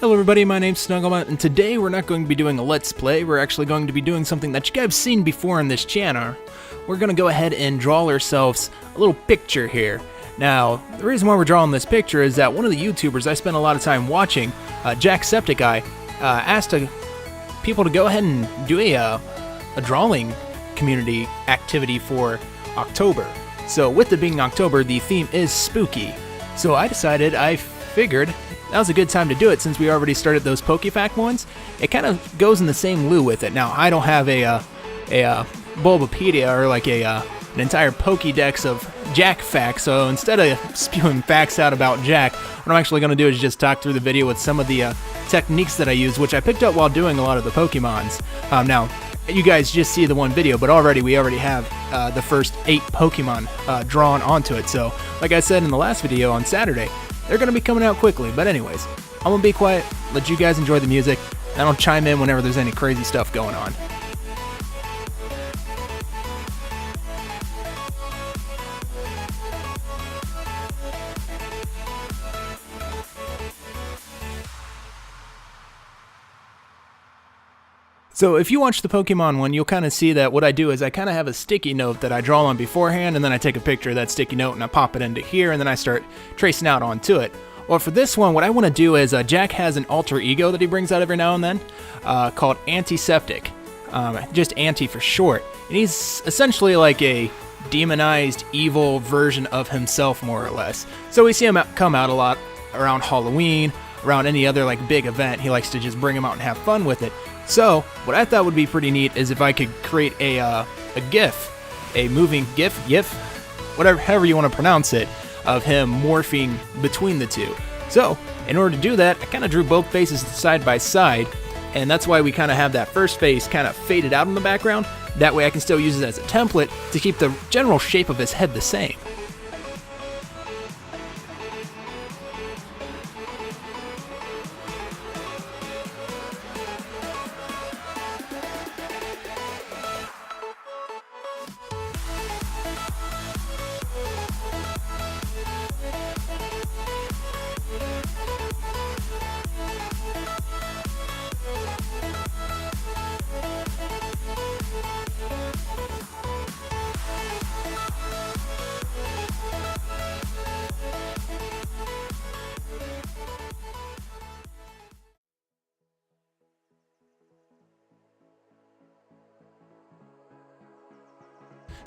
Hello everybody, my name's Snugglemut, and today we're not going to be doing a Let's Play, we're actually going to be doing something that you guys have seen before on this channel. We're going to go ahead and draw ourselves a little picture here. Now, the reason why we're drawing this picture is that one of the YouTubers I spent a lot of time watching, JackSepticEye, asked people to go ahead and do a drawing community activity for October. So with it being October, the theme is spooky. So I figured that was a good time to do it since we already started those PokeFact ones. It kind of goes in the same lieu with it. Now, I don't have a Bulbapedia or like an entire Pokédex of Jack facts, so instead of spewing facts out about Jack, what I'm actually going to do is just talk through the video with some of the techniques that I use, which I picked up while doing a lot of the Pokemons. Now, you guys just see the one video, but we already have the first 8 Pokemon drawn onto it. So, like I said in the last video on Saturday, they're going to be coming out quickly. But anyways, I'm going to be quiet, let you guys enjoy the music, and I'll chime in whenever there's any crazy stuff going on. So if you watch the Pokemon one, you'll kind of see that what I do is I kind of have a sticky note that I draw on beforehand, and then I take a picture of that sticky note and I pop it into here, and then I start tracing out onto it. Well, for this one, what I want to do is Jack has an alter ego that he brings out every now and then called Antiseptic, just Anti for short. And he's essentially like a demonized, evil version of himself, more or less. So we see him come out a lot around Halloween, around any other like big event. He likes to just bring him out and have fun with it. So, what I thought would be pretty neat is if I could create a GIF, a moving GIF, however you want to pronounce it, of him morphing between the two. So, in order to do that, I kind of drew both faces side by side, and that's why we kind of have that first face kind of faded out in the background. That way I can still use it as a template to keep the general shape of his head the same.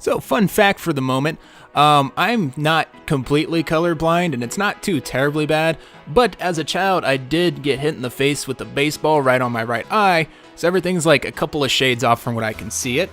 So, fun fact for the moment, I'm not completely colorblind, and it's not too terribly bad, but as a child, I did get hit in the face with a baseball right on my right eye, so everything's like a couple of shades off from what I can see it.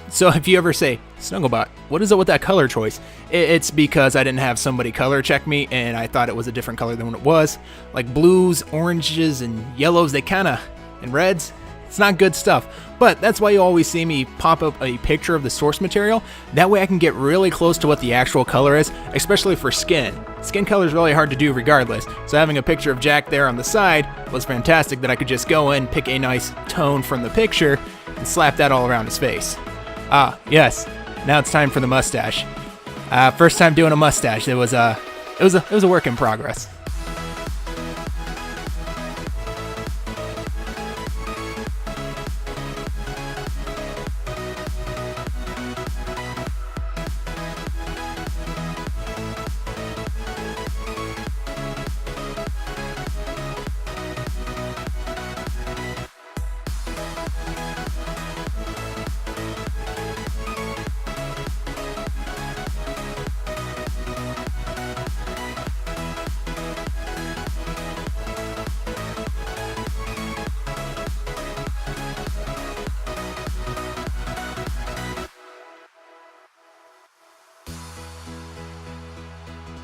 So if you ever say, Snugglebot, what is it with that color choice? It's because I didn't have somebody color check me, and I thought it was a different color than what it was. Like blues, oranges, and yellows, and reds. It's not good stuff, but that's why you always see me pop up a picture of the source material. That way I can get really close to what the actual color is, especially for skin. Skin color is really hard to do regardless, so having a picture of Jack there on the side was fantastic that I could just go in, pick a nice tone from the picture, and slap that all around his face. Ah, yes, now it's time for the mustache. First time doing a mustache, it was a work in progress.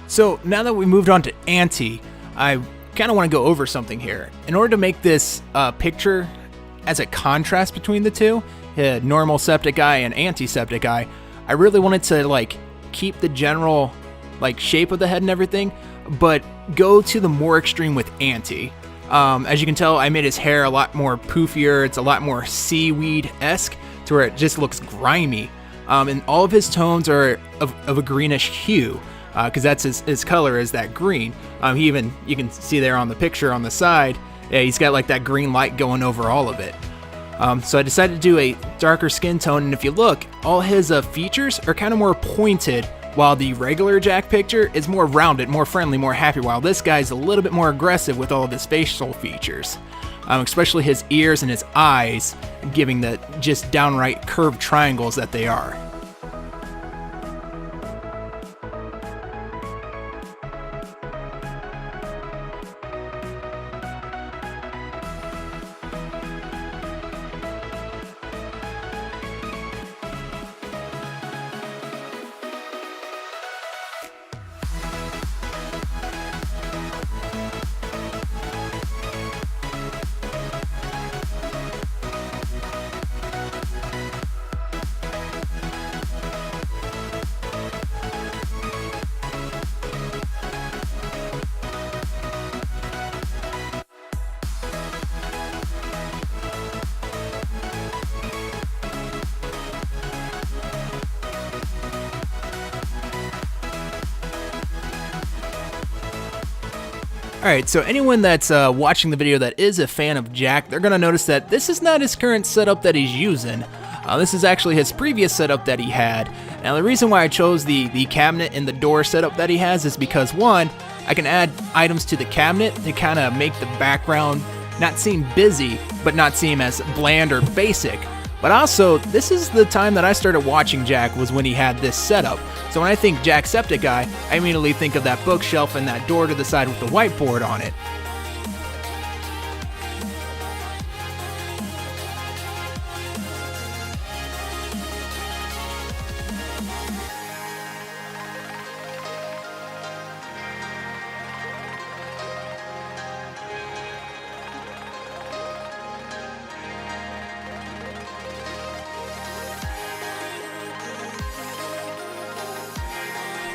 So now that we moved on to Anti, I kind of want to go over something here. In order to make this picture as a contrast between the two, normal septic eye and antiseptic eye, I really wanted to like keep the general like shape of the head and everything, but go to the more extreme with Anti. As you can tell, I made his hair a lot more poofier. It's a lot more seaweed-esque to where it just looks grimy. And all of his tones are of a greenish hue. because that's his color is that green. He even, you can see there on the picture on the side, yeah, he's got like that green light going over all of it. So I decided to do a darker skin tone, and if you look, all his features are kind of more pointed, while the regular Jack picture is more rounded, more friendly, more happy, while this guy's a little bit more aggressive with all of his facial features. Especially his ears and his eyes, giving the just downright curved triangles that they are. Alright, so anyone that's watching the video that is a fan of Jack, they're going to notice that this is not his current setup that he's using. This is actually his previous setup that he had. Now the reason why I chose the cabinet and the door setup that he has is because, one, I can add items to the cabinet to kind of make the background not seem busy, but not seem as bland or basic. But also, this is the time that I started watching Jack, was when he had this setup. So when I think JackSepticEye, I immediately think of that bookshelf and that door to the side with the whiteboard on it.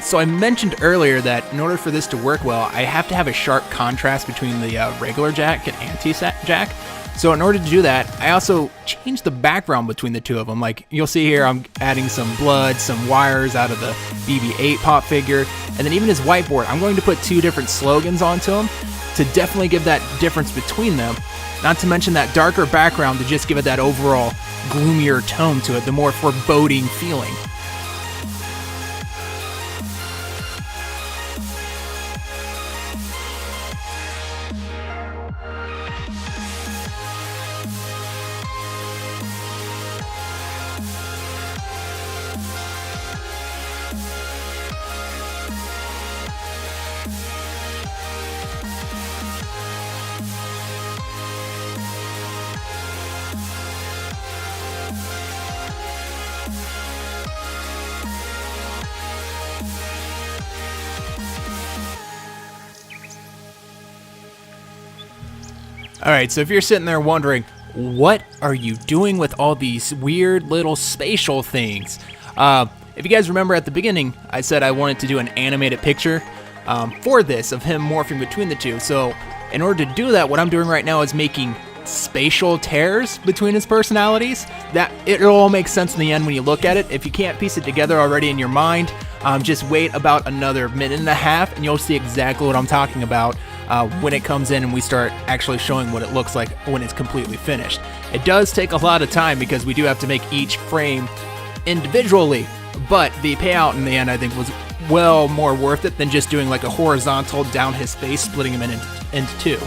So I mentioned earlier that in order for this to work well, I have to have a sharp contrast between the regular Jack and anti-Jack. So in order to do that, I also changed the background between the two of them. Like you'll see here, I'm adding some blood, some wires out of the BB-8 pop figure, and then even his whiteboard, I'm going to put two different slogans onto him to definitely give that difference between them. Not to mention that darker background to just give it that overall gloomier tone to it, the more foreboding feeling. Alright, so if you're sitting there wondering, what are you doing with all these weird little spatial things? If you guys remember at the beginning, I said I wanted to do an animated picture for this of him morphing between the two. So in order to do that, what I'm doing right now is making spatial tears between his personalities. That it'll all make sense in the end when you look at it. If you can't piece it together already in your mind, just wait about another minute and a half and you'll see exactly what I'm talking about when it comes in and we start actually showing what it looks like when it's completely finished. It does take a lot of time because we do have to make each frame individually, but the payout in the end I think was well more worth it than just doing like a horizontal down his face, splitting him into two.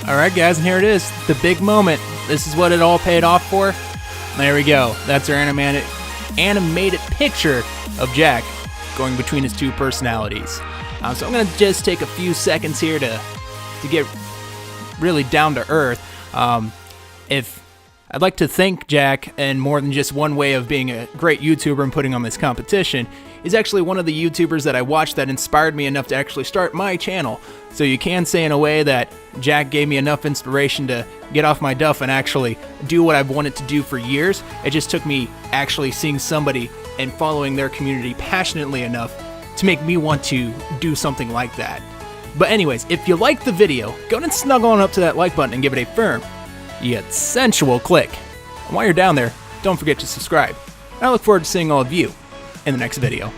Alright guys, and here it is, the big moment. This is what it all paid off for. There we go. That's our animated picture of Jack going between his two personalities. So I'm going to just take a few seconds here to get really down to earth. If I'd like to thank Jack, and more than just one way of being a great YouTuber and putting on this competition. He's actually one of the YouTubers that I watched that inspired me enough to actually start my channel. So you can say in a way that Jack gave me enough inspiration to get off my duff and actually do what I've wanted to do for years. It just took me actually seeing somebody and following their community passionately enough to make me want to do something like that. But anyways, if you liked the video, go ahead and snuggle on up to that like button and give it a firm yet sensual click. And while you're down there, don't forget to subscribe. I look forward to seeing all of you in the next video.